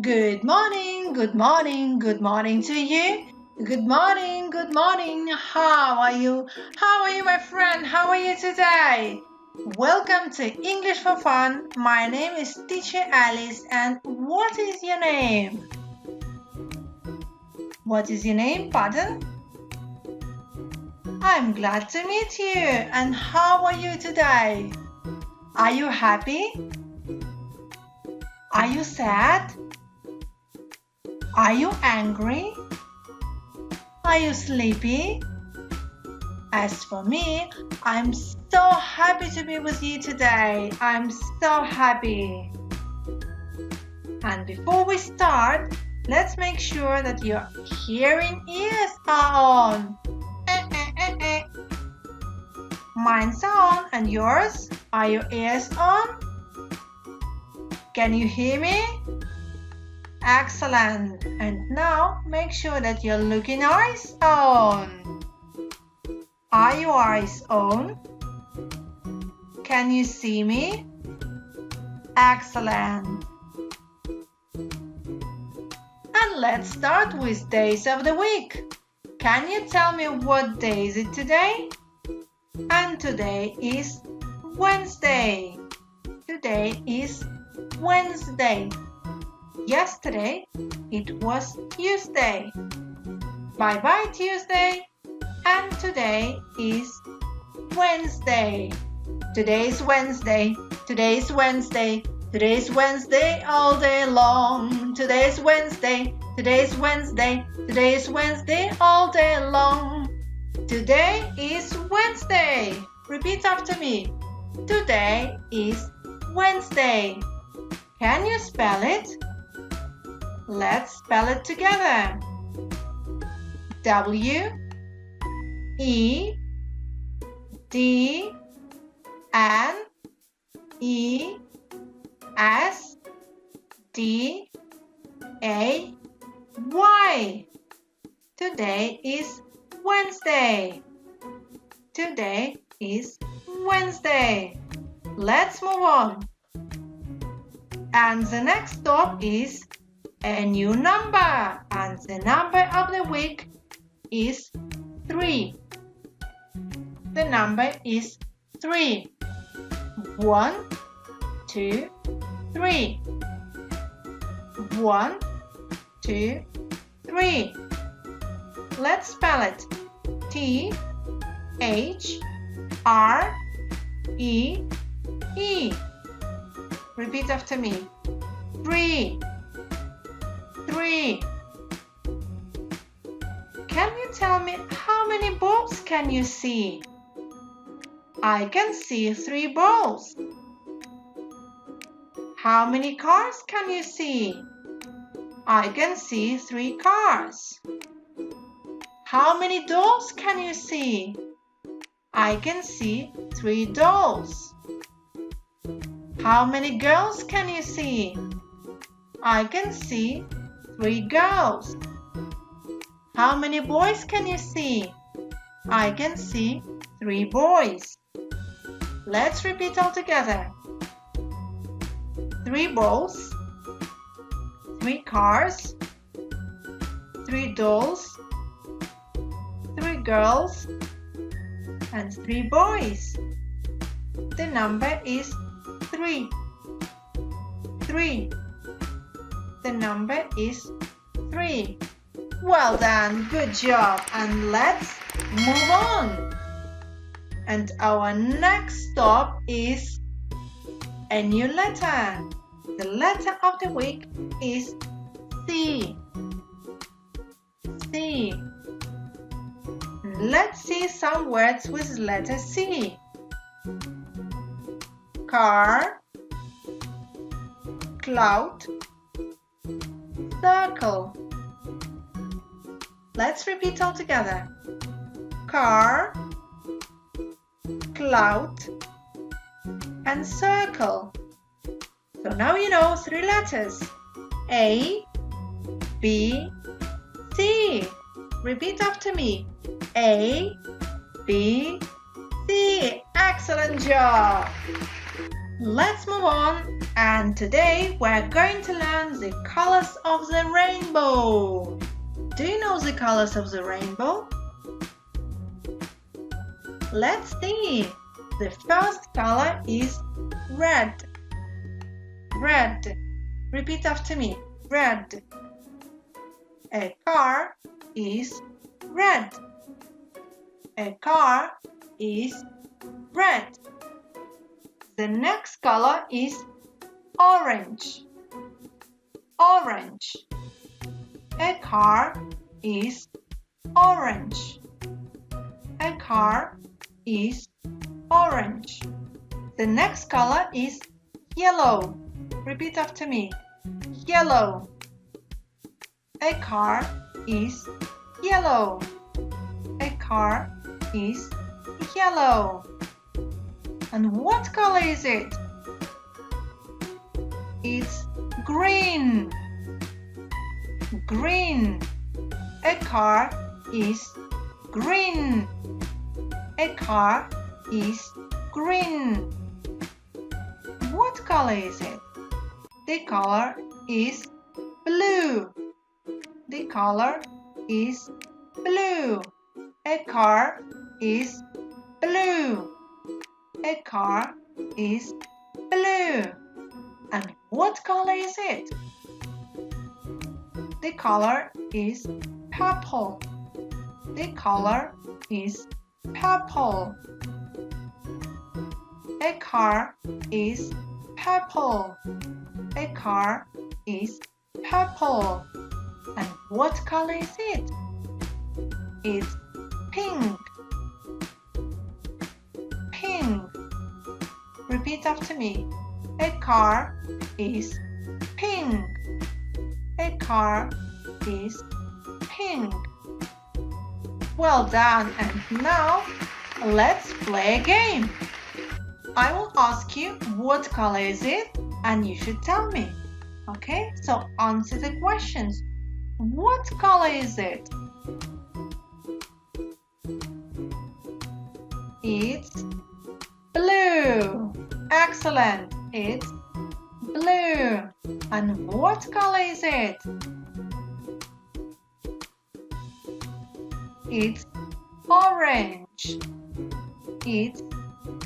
Good morning, good morning, good morning to you. Good morning, good morning. How are you? How are you, my friend? How are you today? Welcome to English for Fun. My name is Teacher Alice, and what is your name? What is your name, pardon? I'm glad to meet you. And how are you today? Are you happy? Are you sad? Are you angry? Are you sleepy? As for me, I'm so happy to be with you today. I'm so happy. And before we start, let's make sure that your hearing ears are on. Mine's on, and yours? Are your ears on? Can you hear me? Excellent. And now make sure that your looking eyes are on. Are your eyes on? Can you see me? Excellent. And let's start with days of the week. Can you tell me what day is it today? And today is Wednesday. Today is Wednesday. Yesterday, it was Tuesday. Bye-bye Tuesday. And today is Wednesday. Today is Wednesday. Today is Wednesday. Today is Wednesday all day long. Today is Wednesday. Today is Wednesday. Today is Wednesday all day long. Today is Wednesday. Repeat after me. Today is Wednesday. Can you spell it? Let's spell it together. W-E-D-S-D-A-Y. Today is Wednesday. Today is Wednesday. Let's move on. And the next stop is a new number. And the number of the week is 3. The number is 3. 1, 2, 3. 1, 2, 3. Let's spell it. T-H-R-E-E. Repeat after me. 3. 3. Can you tell me how many balls can you see? I can see 3 balls. How many cars can you see? I can see 3 cars. How many dolls can you see? I can see 3 dolls. How many girls can you see? I can see 3 girls. How many boys can you see? I can see 3 boys. Let's repeat all together. 3 balls, 3 cars, 3 dolls, 3 girls, and 3 boys. The number is 3. 3. The number is 3. Well done, good job. And let's move on. And our next stop is a new letter. The letter of the week is C. C. Let's see some words with letter C. Car, cloud, circle. Let's repeat all together. Car, cloud, and circle. So now you know 3 letters. A, B, C. Repeat after me. A, B, C. Excellent job. Let's move on, and today we're going to learn the colors of the rainbow. Do you know the colors of the rainbow? Let's see. The first color is red. Red. Repeat after me. Red. A car is red. A car is red. The next color is orange. Orange. A car is orange. A car is orange. The next color is yellow. Repeat after me. Yellow. A car is yellow. A car is yellow. And what color is it? It's green. Green. A car is green. A car is green. What color is it? The color is blue. The color is blue. A car is blue. A car is blue. And what color is it? The color is purple. The color is purple. A car is purple. A car is purple. And what color is it? It's pink. Pink. Repeat after me. A car is pink. A car is pink. Well done. And now let's play a game. I will ask you what color is it and you should tell me. Okay? So answer the questions. What color is it? It's blue. Excellent. It's blue. And what color is it? It's orange. It's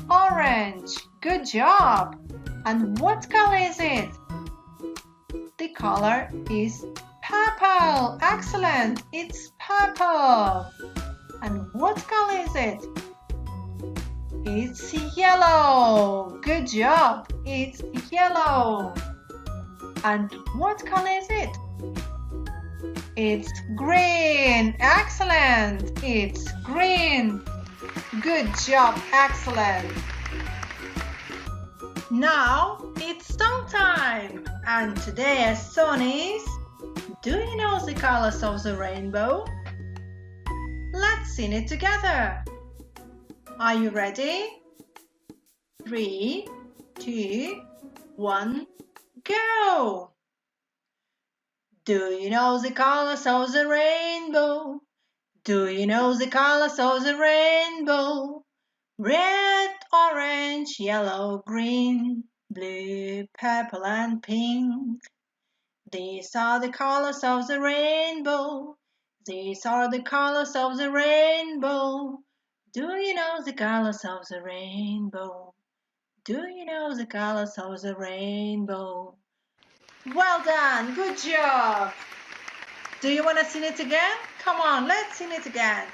orange. Good job. And what color is it? The color is purple. Excellent. It's purple. And what color is it? It's yellow. Good job. It's yellow. And what color is it? It's green. Excellent. It's green. Good job. Excellent. Now it's song time. And today's song is, do you know the colors of the rainbow? Let's sing it together. Are you ready? 3, 2, 1, go! Do you know the colors of the rainbow? Do you know the colors of the rainbow? Red, orange, yellow, green, blue, purple and pink. These are the colors of the rainbow. These are the colors of the rainbow. Do you know the colors of the rainbow? Do you know the colors of the rainbow? Well done! Good job! Do you want to sing it again? Come on, let's sing it again.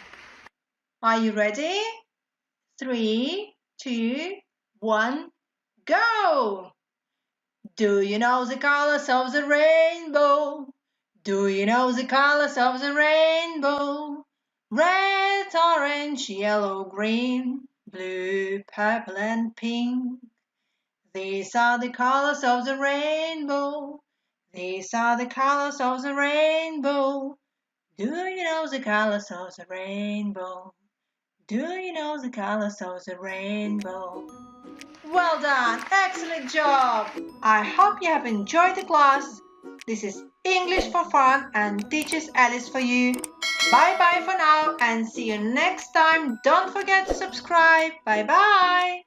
Are you ready? 3, 2, 1, go! Do you know the colors of the rainbow? Do you know the colors of the rainbow? Red, orange, yellow, green, blue, purple and pink. These are the colors of the rainbow. These are the colors of the rainbow. Do you know the colors of the rainbow? Do you know the colors of the rainbow? Well done! Excellent job! I hope you have enjoyed the class. This is English for Fun and Teacher's Alice for you. Bye-bye for now and see you next time. Don't forget to subscribe. Bye-bye!